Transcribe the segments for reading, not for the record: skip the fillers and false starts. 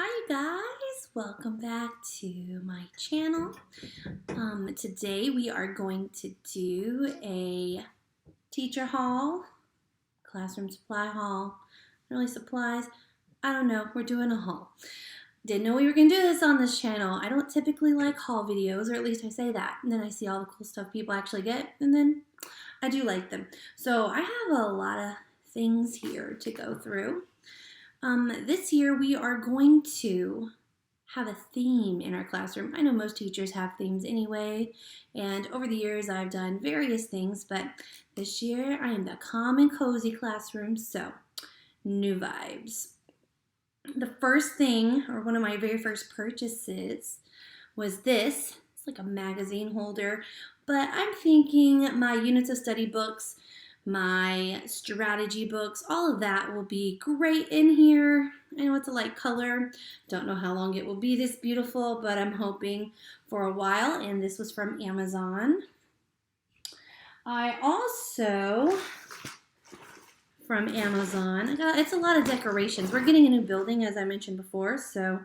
Hi you guys, welcome back to my channel. Today we are going to do a teacher haul, classroom supply haul, really supplies, I don't know, we're doing a haul. Didn't know we were going to do this on this channel. I don't typically like haul videos, or at least I say that, and then I see all the cool stuff people actually get, and then I do like them. So I have a lot of things here to go through. This year we are going to have a theme in our classroom. I know most teachers have themes anyway, and over the years I've done various things, but this year I am the calm and cozy classroom, so new vibes. The first thing, or one of my very first purchases, was this. It's like a magazine holder, but I'm thinking my units of study books, my strategy books, all of that will be great in here. I know it's a light color. Don't know how long it will be this beautiful, but I'm hoping for a while, and this was from Amazon. I also, from Amazon, it's a lot of decorations. We're getting a new building, as I mentioned before, so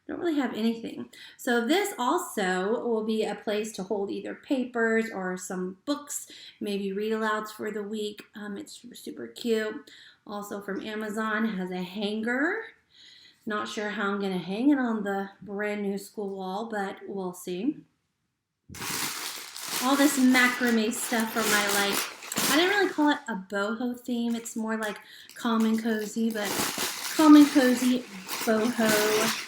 don't really have anything. So this also will be a place to hold either papers or some books, maybe read alouds for the week. It's super, super cute. Also from Amazon, has a hanger. Not sure how I'm going to hang it on the brand new school wall, but we'll see. All this macrame stuff from my, I didn't really call it a boho theme. It's more like calm and cozy, but calm and cozy boho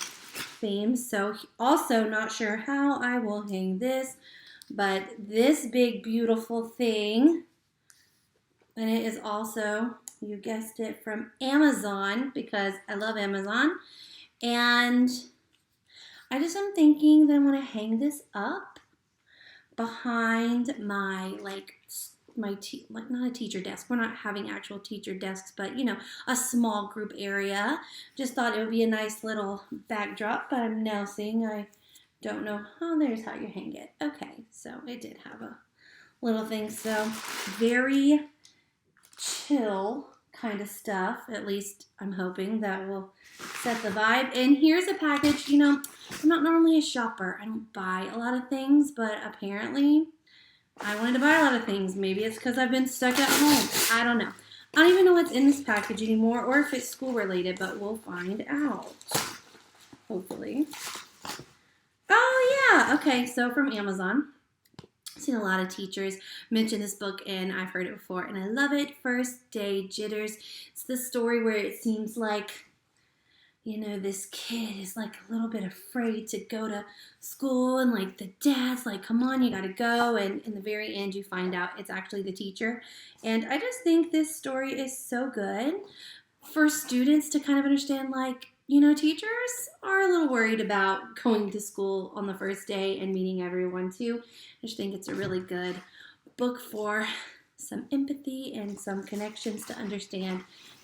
theme. So also not sure how I will hang this, but this big beautiful thing, and it is also, you guessed it, from Amazon, because I love Amazon, and I just am thinking that I'm going to hang this up behind my not a teacher desk. We're not having actual teacher desks, but you know, a small group area. Just thought it would be a nice little backdrop, but I'm now seeing, I don't know. Oh, there's how you hang it. Okay, so it did have a little thing. So very chill kind of stuff. At least I'm hoping that will set the vibe. And here's a package. You know, I'm not normally a shopper. I don't buy a lot of things, but apparently I wanted to buy a lot of things. Maybe it's because I've been stuck at home. I don't know. I don't even know what's in this package anymore, or if it's school related, but we'll find out. Hopefully. Oh yeah, okay, so from Amazon. I've seen a lot of teachers mention this book, and I've heard it before, and I love it. First Day Jitters. It's the story where it seems like, you know, this kid is like a little bit afraid to go to school, and like the dad's like, come on, you gotta go, and in the very end you find out it's actually the teacher. And I just think this story is so good for students to kind of understand, like, you know, teachers are a little worried about going to school on the first day and meeting everyone too. I just think it's a really good book for some empathy and some connections to understand,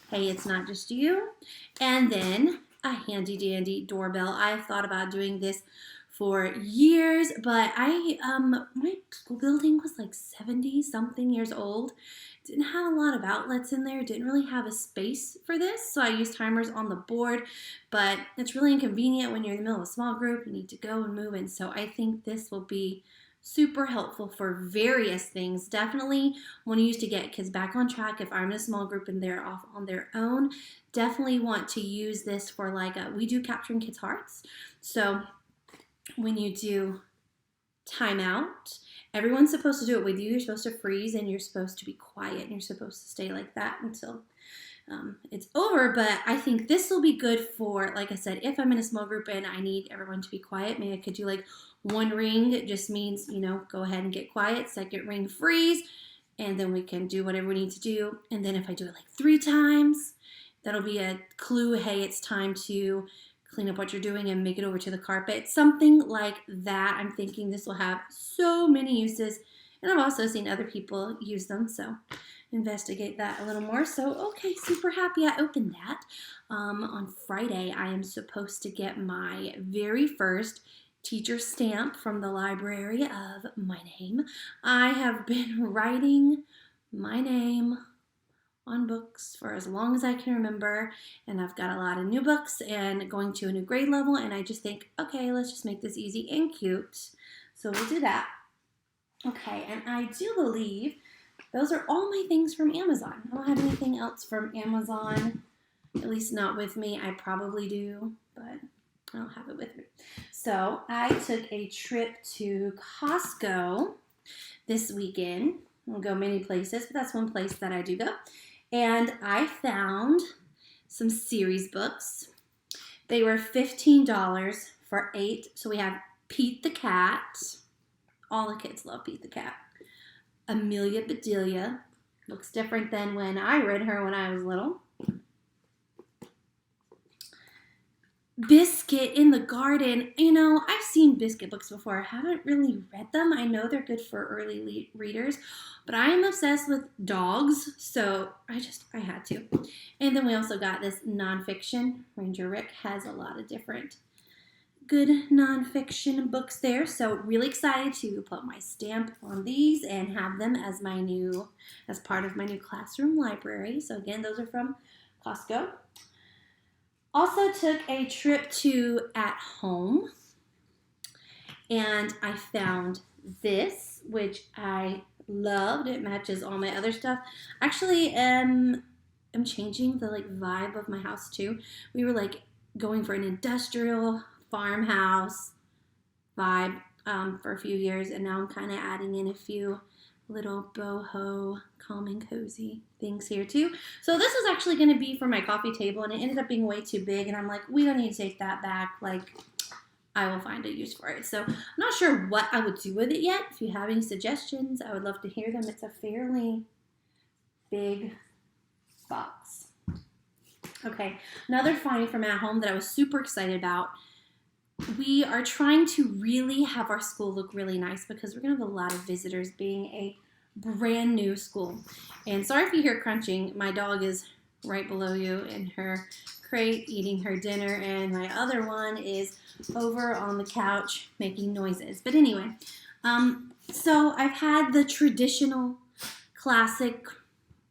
hey, it's not just you. And then a handy dandy doorbell. I've thought about doing this for years, but my school building was like 70 something years old. Didn't have a lot of outlets in there, didn't really have a space for this, so I used timers on the board, but it's really inconvenient when you're in the middle of a small group, you need to go and move, and so I think this will be super helpful for various things. Definitely want to use to get kids back on track if I'm in a small group and they're off on their own. Definitely want to use this for we do capturing kids' hearts. So when you do timeout, everyone's supposed to do it with you. You're supposed to freeze and you're supposed to be quiet and you're supposed to stay like that until it's over. But I think this will be good for, like I said, if I'm in a small group and I need everyone to be quiet, maybe I could do like one ring. It just means, you know, go ahead and get quiet. Second ring, freeze. And then we can do whatever we need to do. And then if I do it like 3 times, that'll be a clue. Hey, it's time to clean up what you're doing and make it over to the carpet. Something like that. I'm thinking this will have so many uses. And I've also seen other people use them, so investigate that a little more. So, okay, super happy I opened that. On Friday, I am supposed to get my very first teacher stamp from the library of my name. I have been writing my name on books for as long as I can remember, and I've got a lot of new books and going to a new grade level, and I just think, okay, let's just make this easy and cute. So we'll do that. Okay, and I do believe those are all my things from Amazon. I don't have anything else from Amazon, at least not with me. I probably do, but I don't have it with me. So I took a trip to Costco this weekend. I'll go many places, but that's one place that I do go. And I found some series books. They were $15 for 8. So we have Pete the Cat. All the kids love Pete the Cat. Amelia Bedelia. Looks different than when I read her when I was little. Biscuit in the Garden. You know, I've seen Biscuit books before. I haven't really read them. I know they're good for early readers, but I am obsessed with dogs, so I had to. And then we also got this nonfiction. Ranger Rick has a lot of different good nonfiction books there, so really excited to put my stamp on these and have them as part of my new classroom library. So again, those are from Costco. Also took a trip to At Home, and I found this, which I loved. It matches all my other stuff. Actually, I'm changing the vibe of my house too. We were going for an industrial farmhouse vibe for a few years, and now I'm kind of adding in a few little boho calm and cozy things here too. So this was actually going to be for my coffee table, and it ended up being way too big, and I'm like, we don't need to take that back. I will find a use for it. So I'm not sure what I would do with it yet. If you have any suggestions, I would love to hear them. It's a fairly big box. Okay, another find from At Home that I was super excited about. We are trying to really have our school look really nice because we're going to have a lot of visitors, being a brand new school. And sorry if you hear crunching. My dog is right below you in her crate eating her dinner, and my other one is over on the couch making noises. But anyway, so I've had the traditional classic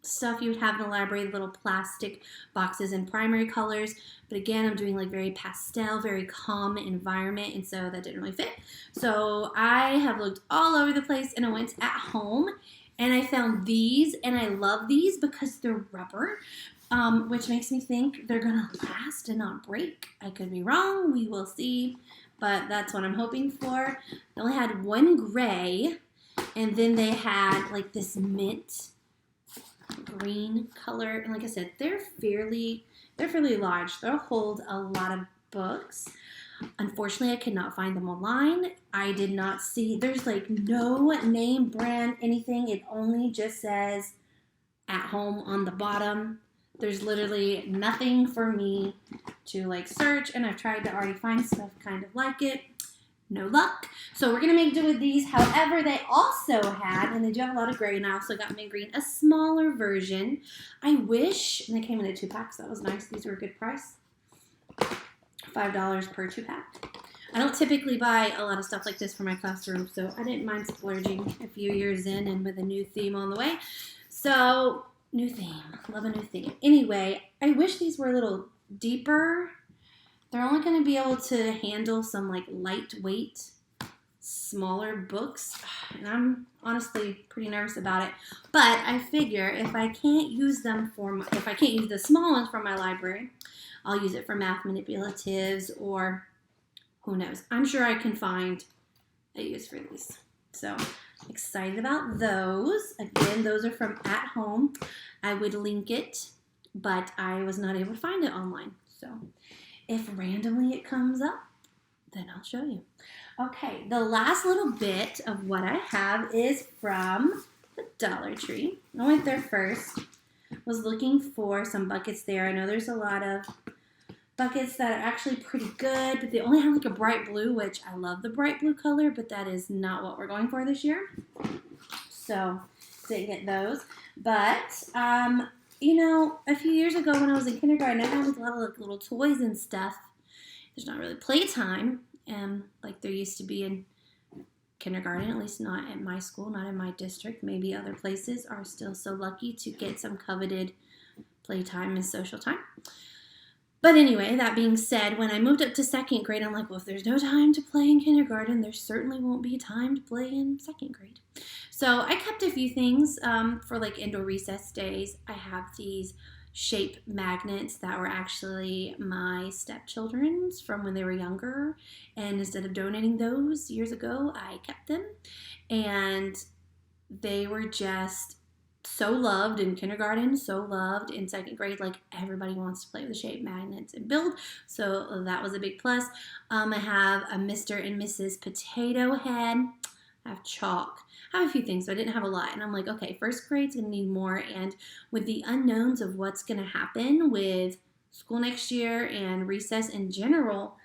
stuff you would have in a library, little plastic boxes in primary colors. But again, I'm doing very pastel, very calm environment, and so that didn't really fit. So I have looked all over the place, and I went to At Home, and I found these, and I love these because they're rubber, which makes me think they're going to last and not break. I could be wrong. We will see, but that's what I'm hoping for. They only had one gray, and then they had this mint green color, and like I said, they're fairly large. They'll hold a lot of books. Unfortunately, I could not find them online. I did not see, there's no name, brand, anything. It only just says At Home on the bottom. There's literally nothing for me to search, and I've tried to already find stuff kind of like it. No luck. So we're going to make do with these. However, they also had, and they do have a lot of gray, and I also got mint green, a smaller version. I wish, and they came in a 2-pack, so that was nice. These were a good price. $5 per 2-pack. I don't typically buy a lot of stuff like this for my classroom, so I didn't mind splurging a few years in and with a new theme on the way. So, new theme. Love a new theme. Anyway, I wish these were a little deeper. They're only going to be able to handle some lightweight, smaller books, and I'm honestly pretty nervous about it. But I figure if I can't use the small ones from my library, I'll use it for math manipulatives, or who knows. I'm sure I can find a use for these. So excited about those. Again, those are from At Home. I would link it, but I was not able to find it online. So if randomly it comes up, then I'll show you. Okay, the last little bit of what I have is from the Dollar Tree. I went there first. Was looking for some buckets there. I know there's a lot of buckets that are actually pretty good, but they only have a bright blue, which I love the bright blue color, but that is not what we're going for this year. So didn't get those. But a few years ago when I was in kindergarten, I had a lot of little toys and stuff. There's not really playtime, like there used to be in kindergarten, at least not at my school, not in my district. Maybe other places are still so lucky to get some coveted playtime and social time. But anyway, that being said, when I moved up to second grade, I'm like, well, if there's no time to play in kindergarten, there certainly won't be time to play in second grade. So I kept a few things for like indoor recess days. I have these shape magnets that were actually my stepchildren's from when they were younger. And instead of donating those years ago, I kept them. And they were just so loved in kindergarten, so loved in second grade. Like everybody wants to play with the shape magnets and build, so that was a big plus. I have a Mr. and Mrs. Potato Head. I have chalk. I have a few things, so I didn't have a lot. And I'm like, okay, first grade's going to need more. And with the unknowns of what's going to happen with school next year and recess in general,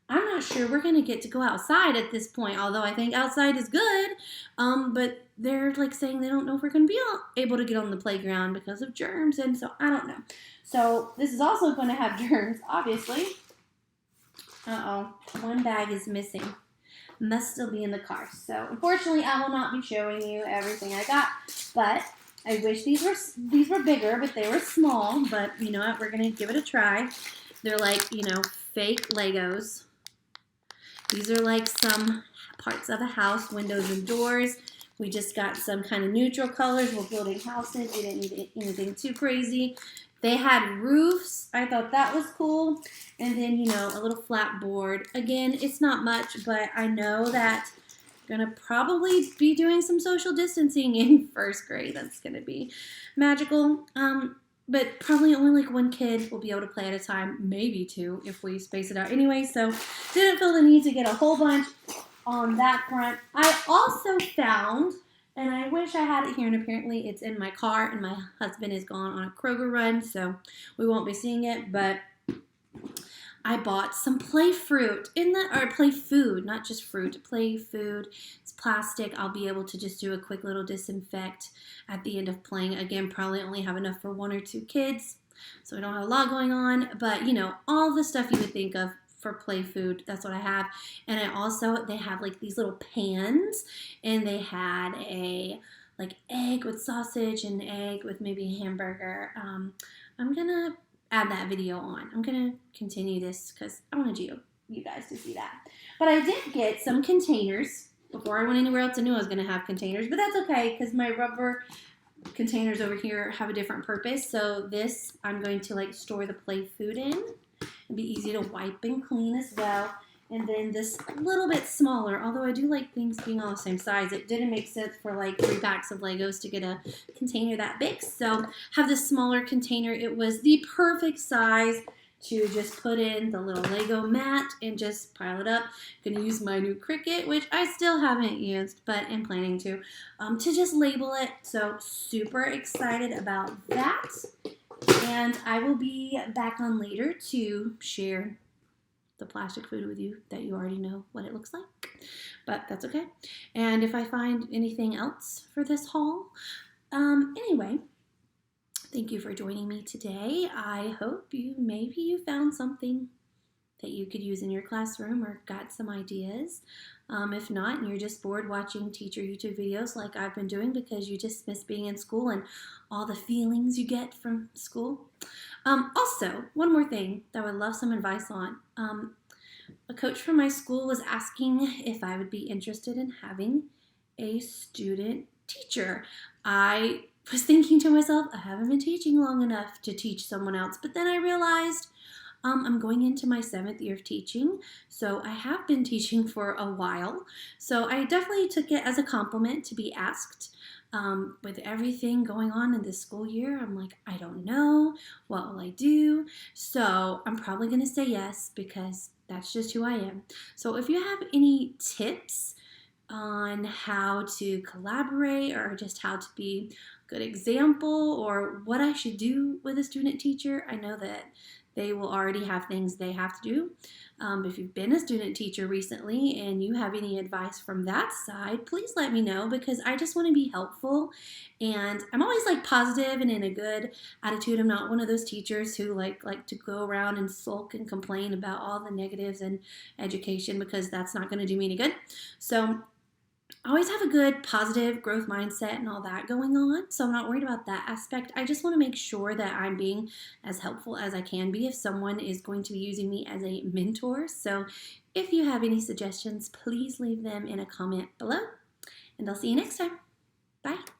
I'm not sure we're going to get to go outside at this point, although I think outside is good. But they're like saying they don't know if we're going to be able to get on the playground because of germs. And so I don't know. So this is also going to have germs, obviously. Uh-oh, one bag is missing. Must still be in the car. So unfortunately, I will not be showing you everything I got. But I wish these were bigger, but they were small. But you know what? We're going to give it a try. They're like, fake Legos. These are like some parts of a house, windows and doors. We just got some kind of neutral colors. We're building houses. We didn't need anything too crazy. They had roofs. I thought that was cool. And then, a little flat board. Again, it's not much, but I know that I'm going to probably be doing some social distancing in first grade. That's going to be magical. But probably only like one kid will be able to play at a time, maybe two if we space it out anyway. So didn't feel the need to get a whole bunch on that front. I also found, and I wish I had it here, and apparently it's in my car, and my husband is gone on a Kroger run, so we won't be seeing it, but I bought some play food, not just fruit, play food. It's plastic. I'll be able to just do a quick little disinfect at the end of playing. Again, probably only have enough for 1 or 2 kids, so I don't have a lot going on. But, all the stuff you would think of for play food, that's what I have. And they have like these little pans, and they had a like egg with sausage and egg with maybe a hamburger. I'm going to add that video on. I'm going to continue this because I wanted you guys to see that. But I did get some containers. Before I went anywhere else, I knew I was going to have containers, but that's okay because my rubber containers over here have a different purpose. So this, I'm going to like store the play food in. It'd be easy to wipe and clean as well. And then this little bit smaller, although I do like things being all the same size, it didn't make sense for like 3 packs of Legos to get a container that big. So have this smaller container. It was the perfect size to just put in the little Lego mat and just pile it up. I'm going to use my new Cricut, which I still haven't used, but am planning to just label it. So super excited about that. And I will be back on later to share the plastic food with you that you already know what it looks like, but that's okay. And if I find anything else for this haul, anyway, thank you for joining me today. I hope maybe you found something that you could use in your classroom or got some ideas. If not, and you're just bored watching teacher YouTube videos like I've been doing because you just miss being in school and all the feelings you get from school. Also, one more thing that I would love some advice on. A coach from my school was asking if I would be interested in having a student teacher. I was thinking to myself, I haven't been teaching long enough to teach someone else, but then I realized I'm going into my 7th year of teaching, so I have been teaching for a while. So I definitely took it as a compliment to be asked. With everything going on in this school year, I'm like, I don't know. What will I do? So I'm probably going to say yes because that's just who I am. So if you have any tips on how to collaborate or just how to be a good example or what I should do with a student teacher, I know that they will already have things they have to do. If you've been a student teacher recently and you have any advice from that side, please let me know because I just want to be helpful. And I'm always like positive and in a good attitude. I'm not one of those teachers who like to go around and sulk and complain about all the negatives in education because that's not going to do me any good. So I always have a good positive growth mindset and all that going on, so I'm not worried about that aspect. I just want to make sure that I'm being as helpful as I can be if someone is going to be using me as a mentor. So if you have any suggestions, please leave them in a comment below, and I'll see you next time. Bye.